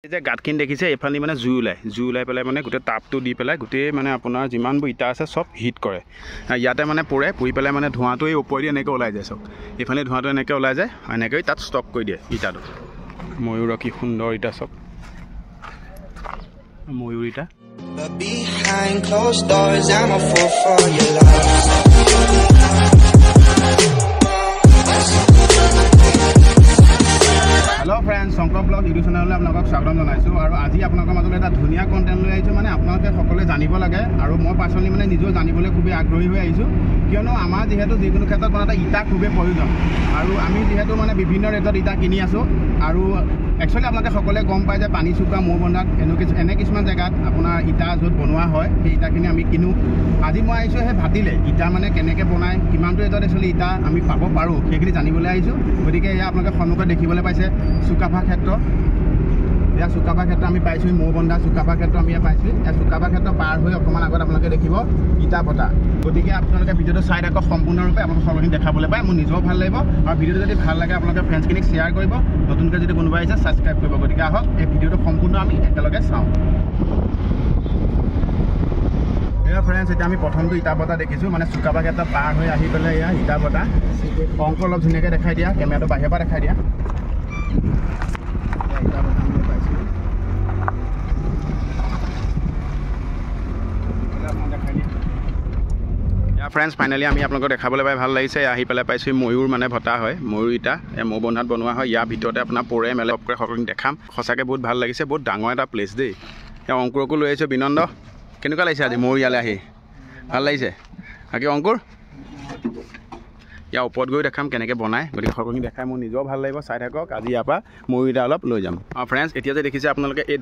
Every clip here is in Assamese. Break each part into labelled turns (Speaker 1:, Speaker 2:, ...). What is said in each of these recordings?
Speaker 1: এই যে গাঁতখিনি দেখিছে এফালি মানে জুই ওলাই পেলাই মানে গোটেই তাপটো দি পেলাই গোটেই মানে আপোনাৰ যিমানবোৰ ইটা আছে সব হিট কৰে ইয়াতে মানে পুৰি পেলাই মানে ধোঁৱাটো এই ওপৰেদি এনেকৈ ওলাই যায় চক এফালে ধোঁৱাটো এনেকৈ ওলাই যায় এনেকৈ তাত ষ্টক কৰি দিয়ে ইটাটো ময়ূৰ কি সুন্দৰ ইটা চক ময়ূৰ ইটা behind closed doors I'm a fool for your love Hello friends, Shankar Vlog YouTube channel আপোনাক স্বাগতম জনাইছো আৰু আজি আপোনালোকৰ মাজলৈ এটা ধুনীয়া কন্টেন্ট লৈ আহিছো মানে আপোনালোকে সকলোৱে জানিব লাগে আৰু মই পাৰ্সোনালি মানে নিজেও জানিবলৈ খুব আগ্ৰহী হৈ আহিছো কিয়নো আমাৰ যেহেতু যিকোনো ক্ষেত্ৰত বনাটা ইটা খুবেই প্ৰয়োজন আৰু আমি যেহেতু মানে বিভিন্ন ৰেটত ইটা কিনি আছো আৰু একচুয়ালি আপোনালোকে সকলোৱে গম পায় যে পানী চুকা মৌবন্ধাত এনে কিছুমান জেগাত আপোনাৰ ইটা য'ত বনোৱা হয় সেই ইটাখিনি আমি কিনো আজি মই আহিছো সেই ভাতিলে ইটা মানে কেনেকৈ বনায় কিমানটো ৰেটত একচুয়ালি ইটা আমি পাব পাৰোঁ সেইখিনি জানিবলৈ আহিছো গতিকে এয়া আপোনালোকে সন্মুখত দেখিবলৈ পাইছে চুকাফা ক্ষেত্ৰ এয়া চুকাফা ক্ষেত্ৰ আমি পাইছোঁ মৌবন্ধা চুকাফা ক্ষেত্ৰ আমি পাইছোঁ এয়া চুকাফা ক্ষেত্ৰ পাৰ হৈ অকণমান আগত আপোনালোকে দেখিব ইটা ভটা গতিকে আপোনালোকে ভিডিঅ'টো চাই থাকক সম্পূৰ্ণৰূপে আপোনালোকে সকলোখিনি দেখাবলৈ পায় মোৰ নিজেও ভাল লাগিব আৰু ভিডিঅ'টো যদি ভাল লাগে আপোনালোকে ফ্ৰেণ্ডছখিনিক শ্বেয়াৰ কৰিব নতুনকৈ যদি কোনোবা আহিছে ছাবস্ক্ৰাইব কৰিব গতিকে আহক এই ভিডিঅ'টো সম্পূৰ্ণ আমি একেলগে চাওঁ এয়া ফ্ৰেণ্ডছ এতিয়া আমি প্ৰথমটো ইটা ভটা দেখিছোঁ মানে চুকাফা ক্ষেত্ৰ পাৰ হৈ আহি পেলাই এয়া ইটা ভটা অংক অলপ ধুনীয়াকৈ দেখাই দিয়া কেমেৰাটো বাহিৰৰ পৰা দেখাই দিয়া ফ্ৰেণ্ডছ ফাইনেলি আমি আপোনালোকক দেখাবলৈ পাই ভাল লাগিছে আহি পেলাই পাইছোঁ ময়ূৰ মানে ভটা হয় ময়ূৰ ইটা মৌবন্ধাত বনোৱা হয় ইয়াৰ ভিতৰতে আপোনাৰ পৰে মেলে অপৰে সকলোখিনি দেখাম সঁচাকৈ বহুত ভাল লাগিছে বহুত ডাঙৰ এটা প্লেচ দেই এতিয়া অংকুৰকো লৈ আহিছোঁ বিনন্দ কেনেকুৱা লাগিছে আজি ময়ূৰ ইয়ালৈ আহি ভাল লাগিছে বাকী অংকুৰ ইয়াৰ ওপৰত গৈ দেখাম কেনেকৈ বনায় গতিকে সকলোখিনি দেখাই মোৰ নিজেও ভাল লাগিব চাই থাকক আজি ইয়াৰ পৰা ময়ূৰ ইটা অলপ লৈ যাম ফ্ৰেণ্ডছ এতিয়া যে দেখিছে আপোনালোকে এই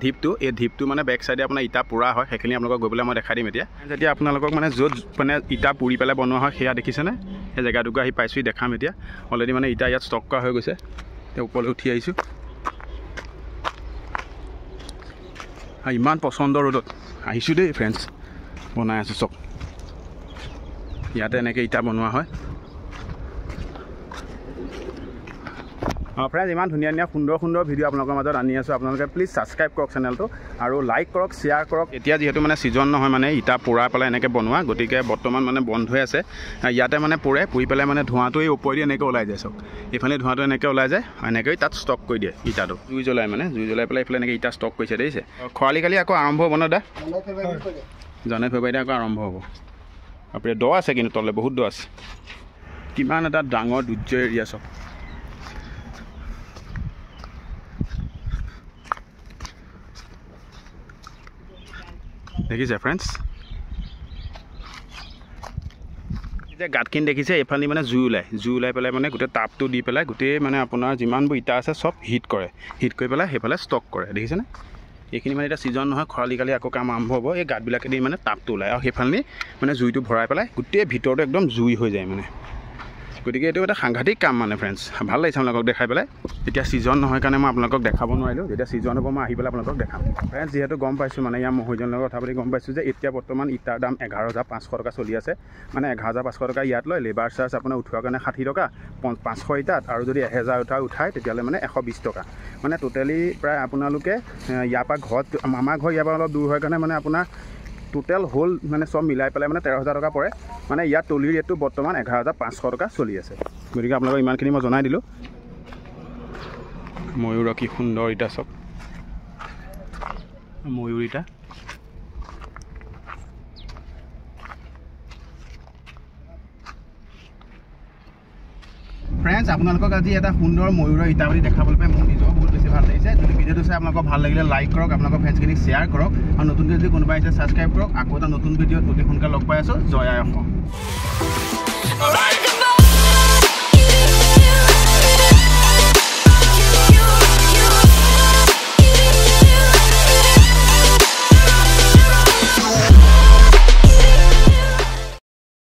Speaker 1: ঢিপটো মানে বেক চাইডে আপোনাৰ ইটা পোৰা হয় সেইখিনি আপোনালোকক গৈ পেলাই মই দেখাই দিম এতিয়া আপোনালোকক মানে য'ত মানে ইটা পুৰি পেলাই বনোৱা হয় সেয়া দেখিছেনে সেই জেগাটুকু আহি পাইছোঁ দেখাম এতিয়া অলৰেডি মানে ইটা ইয়াত ষ্টক কৰা হৈ গৈছে এতিয়া ওপৰলৈ উঠি আহিছোঁ ইমান পচন্দ ৰ'দত আহিছোঁ দেই ফ্ৰেণ্ডছ বনাই আছোঁ চক ইয়াতে এনেকৈ ইটা বনোৱা হয় ফ্ৰেণ্ডছ ইমান ধুনীয়া সুন্দৰ ভিডিঅ' আপোনালোকৰ মাজত আনি আছোঁ আপোনালোকে প্লিজ ছাবস্ক্ৰাইব কৰক চেনেলটো আৰু লাইক কৰক শ্বেয়াৰ কৰক এতিয়া যিহেতু মানে ছিজন নহয় মানে ইটা পোৰাই পেলাই এনেকৈ বনোৱা গতিকে বৰ্তমান মানে বন্ধ হৈ আছে ইয়াতে মানে পুৰি পেলাই মানে ধোঁৱাটো এই ওপৰেদি এনেকৈ ওলাই যায় চক এইফালে ধোঁৱাটো এনেকৈ ওলাই যায় এনেকৈ তাত ষ্টক কৰি দিয়ে ইটাটো জুই জ্বলাই পেলাই এইফালে এনেকৈ ইটা ষ্টক কৰিছে দেখিছে খৰালি কালি আকৌ আৰম্ভ হ'ব ন দা জানুৱাৰী ফেব্ৰুৱাৰীতে আকৌ আৰম্ভ হ'ব আপুনি দ আছে কিন্তু তলে বহুত দ আছে কিমান এটা ডাঙৰ দুৰ্যোগ এৰিয়া চক দেখিছে ফ্ৰেণ্ডছ যে গাঁতখিনি দেখিছে এইফালে মানে জুই ওলাই পেলাই মানে গোটেই তাপটো দি পেলাই গোটেই মানে আপোনাৰ যিমানবোৰ ইটা আছে চব হিট কৰি পেলাই সেইফালে ষ্টক কৰে দেখিছেনে এইখিনি মানে এতিয়া ছিজন নহয় খৰালি কালি আকৌ কাম আৰম্ভ হ'ব এই গাঁতবিলাকে দি মানে তাপটো ওলায় আৰু সেইফালে মানে জুইটো ভৰাই পেলাই গোটেই ভিতৰটো একদম জুই হৈ যায় মানে গতিকে এইটো এটা সাংঘাতিক কাম মানে ফ্ৰেণ্ডছ ভাল লাগিছে আপোনালোকক দেখাই পেলাই এতিয়া ছিজন নহয় কাৰণে মই আপোনালোকক দেখাব নোৱাৰিলোঁ যেতিয়া ছিজন হ'ব মই আহি পেলাই আপোনালোকক দেখাম ফ্ৰেণ্ডছ যিহেতু গম পাইছোঁ মানে ইয়াৰ মহিজনৰ লগত কথা পাতি গম পাইছোঁ যে এতিয়া বৰ্তমান ইটাৰ দাম 11,500 টকা চলি আছে মানে 11,500 টকা ইয়াত লয় লেবাৰ চাৰ্জ আপোনাৰ উঠোৱাৰ কাৰণে 60 টকা 500 ইটাত আৰু যদি 1000 উঠায় তেতিয়াহ'লে মানে 120 টকা মানে টোটেলি প্ৰায় আপোনালোকে ইয়াৰ পৰা ঘৰত আমাৰ ঘৰ ইয়াৰ পৰা অলপ দূৰ হয় কাৰণে মানে আপোনাৰ টোটেল হোল মানে চব মিলাই পেলাই মানে 13,000 টকা পৰে মানে ইয়াত তলিৰ ৰেটটো বৰ্তমান 11,500 টকা চলি আছে গতিকে আপোনালোকক ইমানখিনি মই জনাই দিলোঁ ময়ূৰ কি সুন্দৰ ইটা চক ময়ূৰ ইটা ফ্ৰেণ্ডছ আপোনালোকক আজি এটা সুন্দৰ ময়ূৰৰ ইটা বুলি দেখাবলৈ পাই মোৰ নিজেও বহুত বেছি ভাল লাগিছে যদি ভিডিঅ'টো চাই আপোনালোকক ভাল লাগিলে লাইক কৰক আপোনালোকৰ ফ্ৰেণ্ডছখিনিক শ্বেয়াৰ কৰক আৰু নতুনকৈ যদি কোনোবা আহিছে ছাবস্ক্ৰাইব কৰক আকৌ এটা নতুন ভিডিঅ'ত অতি সোনকালে লগ পাই আছোঁ জয় আই অসম